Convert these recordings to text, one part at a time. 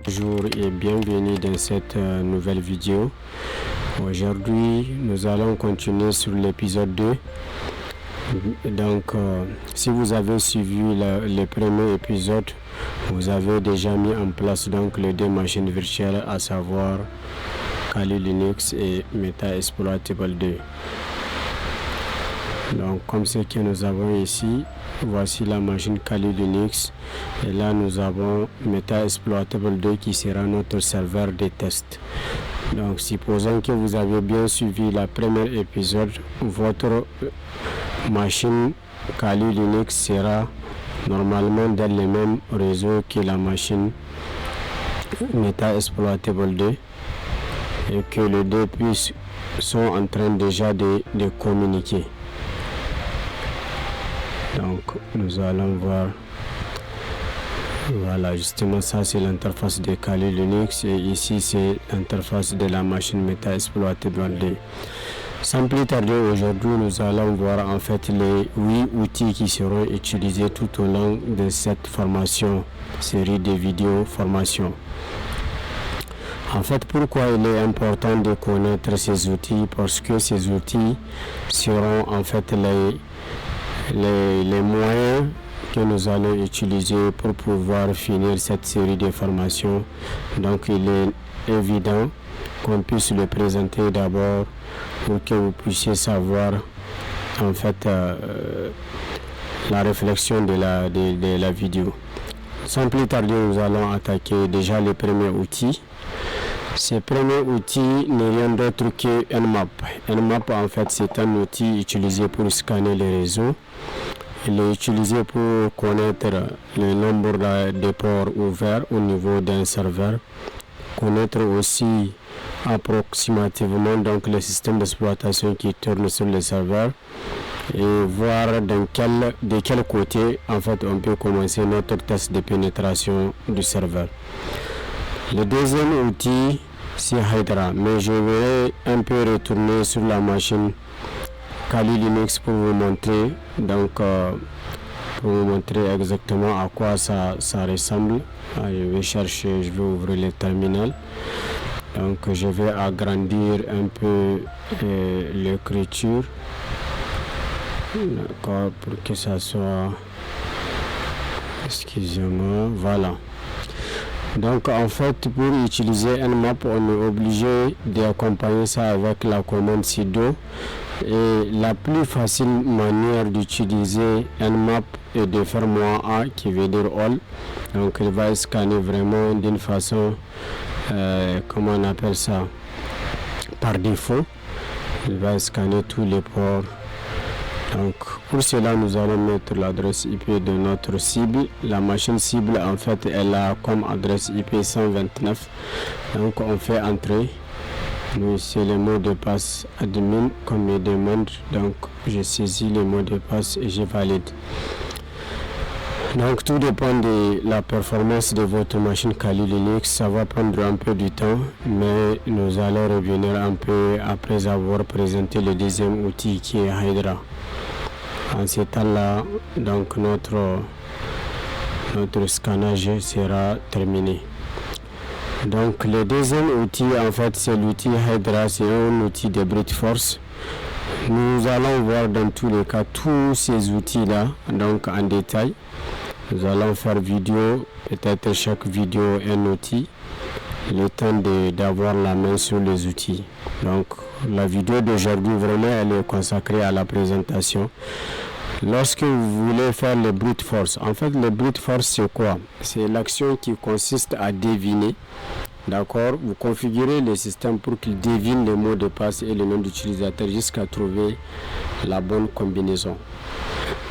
Bonjour et bienvenue dans cette nouvelle vidéo. Aujourd'hui, nous allons continuer sur l'épisode 2. Donc, si vous avez suivi le premier épisode, vous avez déjà mis en place donc les deux machines virtuelles, à savoir Kali Linux et Metasploitable 2. Donc, comme ce que nous avons ici, voici la machine Kali Linux et là nous avons Metasploitable 2 qui sera notre serveur de test. Donc, supposons que vous avez bien suivi le premier épisode, votre machine Kali Linux sera normalement dans le même réseau que la machine Metasploitable 2 et que les deux puces sont en train déjà de communiquer. Donc nous allons voir, voilà, justement ça c'est l'interface de Kali Linux et ici c'est l'interface de la machine Metasploitable 2. Sans plus tarder, aujourd'hui nous allons voir en fait les 8 outils qui seront utilisés tout au long de cette formation, série de vidéos formation. En fait, pourquoi il est important de connaître ces outils? Parce que ces outils seront en fait les moyens que nous allons utiliser pour pouvoir finir cette série de formations. Donc il est évident qu'on puisse le présenter d'abord pour que vous puissiez savoir en fait la réflexion de la vidéo. Sans plus tarder, nous allons attaquer déjà le premier outil. Ce premier outil n'est rien d'autre que Nmap. Nmap en fait c'est un outil utilisé pour scanner les réseaux. Il est utilisé pour connaître le nombre de ports ouverts au niveau d'un serveur, connaître aussi approximativement donc le système d'exploitation qui tourne sur le serveur et voir de quel côté en fait on peut commencer notre test de pénétration du serveur. Le deuxième outil c'est Hydra, mais je vais un peu retourner sur la machine Kali Linux pour vous montrer exactement à quoi ça ressemble. Je vais chercher, je vais ouvrir le terminal. Donc je vais agrandir un peu l'écriture, d'accord, pour que ça soit, excusez-moi, voilà. Donc en fait pour utiliser Nmap on est obligé d'accompagner ça avec la commande sudo et la plus facile manière d'utiliser Nmap est de faire "-a" qui veut dire all. Donc il va scanner vraiment d'une façon comment on appelle ça, par défaut. Il va scanner tous les ports. Donc pour cela nous allons mettre l'adresse IP de notre cible. La machine cible en fait elle a comme adresse IP 129. Donc on fait entrer. Nous c'est le mot de passe admin comme il demande. Donc je saisis le mot de passe et je valide. Donc tout dépend de la performance de votre machine Kali Linux. Ça va prendre un peu du temps, mais nous allons revenir un peu après avoir présenté le deuxième outil qui est Hydra. En ce temps-là, donc notre scannage sera terminé. Donc le deuxième outil en fait c'est l'outil Hydra, c'est un outil de brute force. Nous allons voir dans tous les cas tous ces outils là donc en détail. Nous allons faire vidéo, peut-être chaque vidéo un outil, le temps d'avoir la main sur les outils. Donc la vidéo d'aujourd'hui vraiment elle est consacrée à la présentation. Lorsque vous voulez faire le brute force, en fait le brute force c'est quoi? C'est l'action qui consiste à deviner, d'accord, vous configurez le système pour qu'il devine le mot de passe et le nom d'utilisateur jusqu'à trouver la bonne combinaison.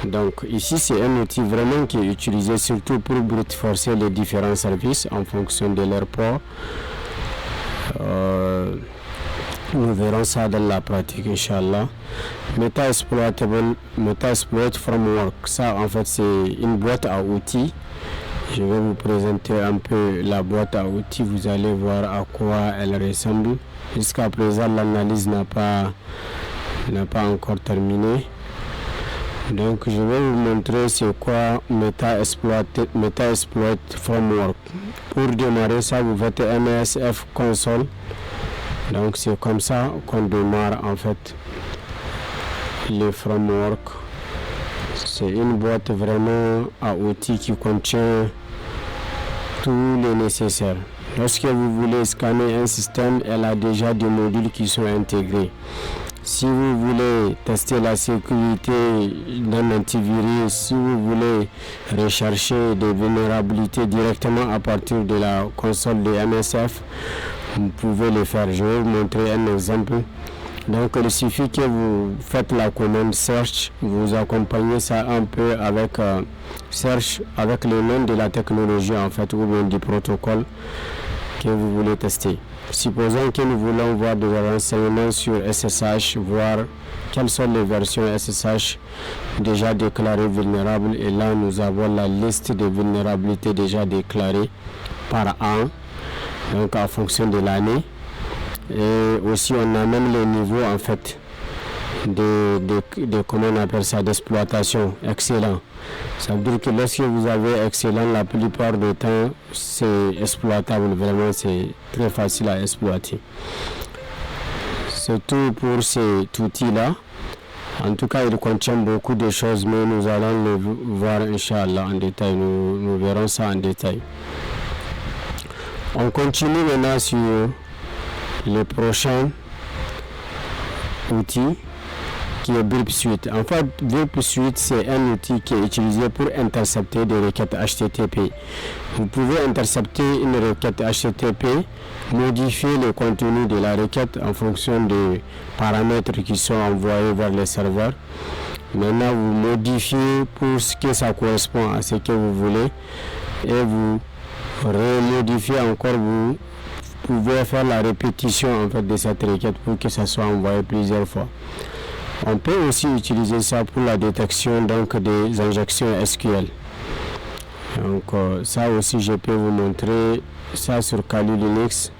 Donc ici c'est un outil vraiment qui est utilisé surtout pour brute forcer les différents services en fonction de leur port. Nous verrons ça dans la pratique, Inch'Allah. Metasploit Framework, ça en fait c'est une boîte à outils. Je vais vous présenter un peu la boîte à outils, vous allez voir à quoi elle ressemble. Jusqu'à présent l'analyse n'a pas encore terminé. Donc je vais vous montrer c'est quoi Metasploit Framework. Pour démarrer ça, vous faites MSF console. Donc c'est comme ça qu'on démarre en fait le framework. C'est une boîte vraiment à outils qui contient tout le nécessaire. Lorsque vous voulez scanner un système, elle a déjà des modules qui sont intégrés. Si vous voulez tester la sécurité d'un antivirus, si vous voulez rechercher des vulnérabilités directement à partir de la console de MSF, vous pouvez le faire. Je vais vous montrer un exemple. Donc il suffit que vous faites la commande search, vous accompagnez ça un peu avec search avec le nom de la technologie en fait ou bien du protocole que vous voulez tester. Supposons que nous voulons voir des renseignements sur SSH, voir quelles sont les versions SSH déjà déclarées vulnérables, et là nous avons la liste de vulnérabilités déjà déclarées par an, donc en fonction de l'année. Et aussi on a même les niveaux en fait de comment on appelle ça, d'exploitation excellent. Ça veut dire que lorsque vous avez excellent, la plupart du temps c'est exploitable, vraiment c'est très facile à exploiter. C'est tout pour cet outil là. En tout cas il contient beaucoup de choses, mais nous allons le voir Inch'Allah en détail, nous verrons ça en détail. On continue maintenant sur le prochain outil qui est Burp Suite. En fait, Burp Suite, c'est un outil qui est utilisé pour intercepter des requêtes HTTP. Vous pouvez intercepter une requête HTTP, modifier le contenu de la requête en fonction des paramètres qui sont envoyés vers les serveurs. Maintenant, vous modifiez pour ce que ça correspond à ce que vous voulez et vous remodifiez encore, vous pouvez faire la répétition en fait de cette requête pour que ça soit envoyé plusieurs fois. On peut aussi utiliser ça pour la détection donc des injections SQL. Donc ça aussi je peux vous montrer ça sur Kali Linux.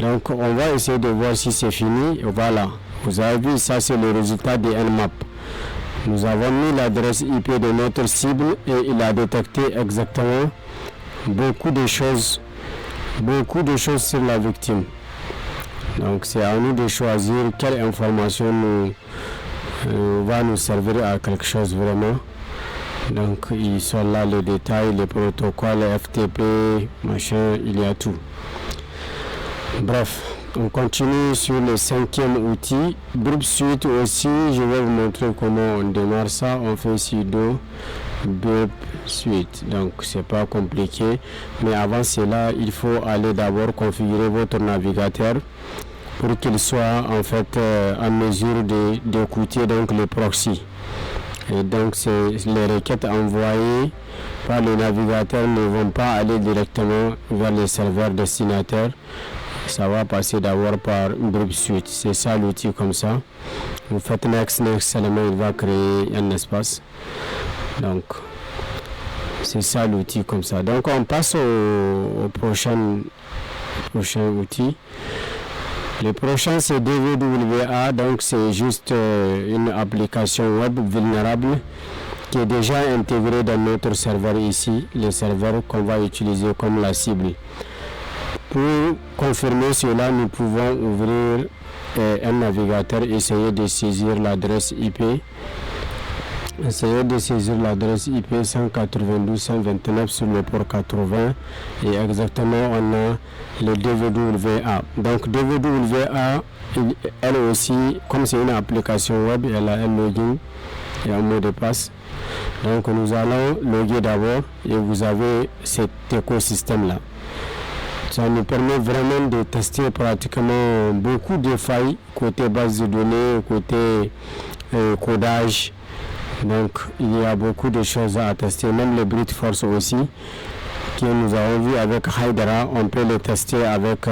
Donc on va essayer de voir si c'est fini. Voilà, vous avez vu, ça c'est le résultat de Nmap. Nous avons mis l'adresse IP de notre cible et il a détecté exactement beaucoup de choses sur la victime. Donc c'est à nous de choisir quelle information va nous servir à quelque chose vraiment. Donc ils sont là les détails, les protocoles, les FTP, machin, il y a tout. Bref, on continue sur le 5e outil, Burp Suite aussi. Je vais vous montrer comment on démarre ça. On fait sudo Burp Suite, donc c'est pas compliqué, mais avant cela il faut aller d'abord configurer votre navigateur pour qu'il soit en fait en mesure d'écouter donc le proxy. Et donc les requêtes envoyées par le navigateur ne vont pas aller directement vers les serveurs destinataires, ça va passer d'abord par Burp Suite. C'est ça l'outil comme ça. Vous faites next seulement, il va créer un espace. Donc c'est ça l'outil comme ça. Donc on passe au prochain outil. Le prochain c'est DVWA, donc c'est juste une application web vulnérable qui est déjà intégrée dans notre serveur ici, le serveur qu'on va utiliser comme la cible. Pour confirmer cela, nous pouvons ouvrir un navigateur, essayer de saisir l'adresse IP. Essayez de saisir l'adresse IP 192.129 sur le port 80 et exactement on a le DVWA. Donc DVWA, elle aussi, comme c'est une application web, elle a un login et un mot de passe. Donc nous allons loguer d'abord et vous avez cet écosystème là. Ça nous permet vraiment de tester pratiquement beaucoup de failles côté base de données, côté codage. Donc il y a beaucoup de choses à tester, même le brute force aussi que nous avons vu avec Hydra, on peut le tester avec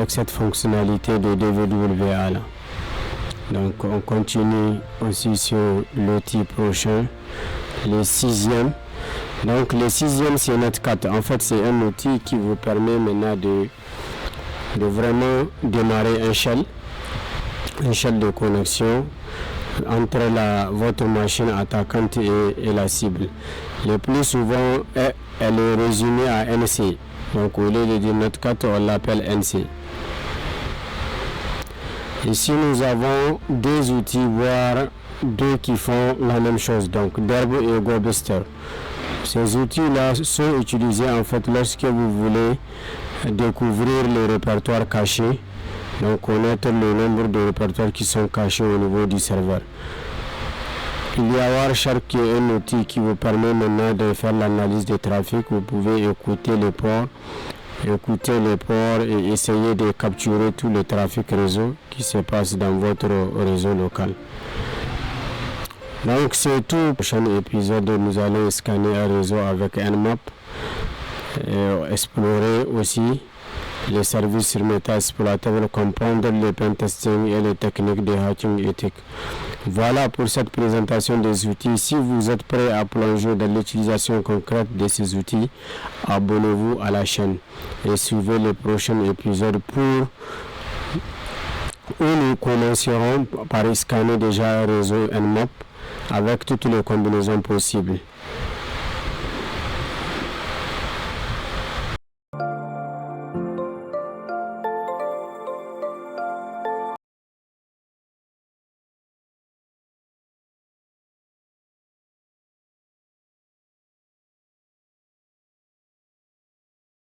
cette fonctionnalité de DVWA là. Donc on continue aussi sur l'outil prochain, le 6e. Donc le 6e c'est Netcat. En fait c'est un outil qui vous permet maintenant de vraiment démarrer un shell de connexion entre votre machine attaquante et la cible. Le plus souvent, elle est résumée à NC. Donc au lieu de dire Note 4, on l'appelle NC. Ici, nous avons deux outils, voire deux qui font la même chose, donc Derb et GoBuster. Ces outils-là sont utilisés en fait lorsque vous voulez découvrir les répertoires cachés, donc connaître le nombre de répertoires qui sont cachés au niveau du serveur. Il y a Wireshark qui est un outil qui vous permet maintenant de faire l'analyse des trafics. Vous pouvez écouter les ports et essayer de capturer tout le trafic réseau qui se passe dans votre réseau local. Donc c'est tout. Dans le prochain épisode, nous allons scanner un réseau avec Nmap et explorer aussi les services sur MetaExploiter, comprendre le pentesting et les techniques de hacking éthique. Voilà pour cette présentation des outils. Si vous êtes prêt à plonger dans l'utilisation concrète de ces outils, abonnez-vous à la chaîne et suivez le prochain épisode où nous commencerons par scanner déjà un réseau Nmap avec toutes les combinaisons possibles.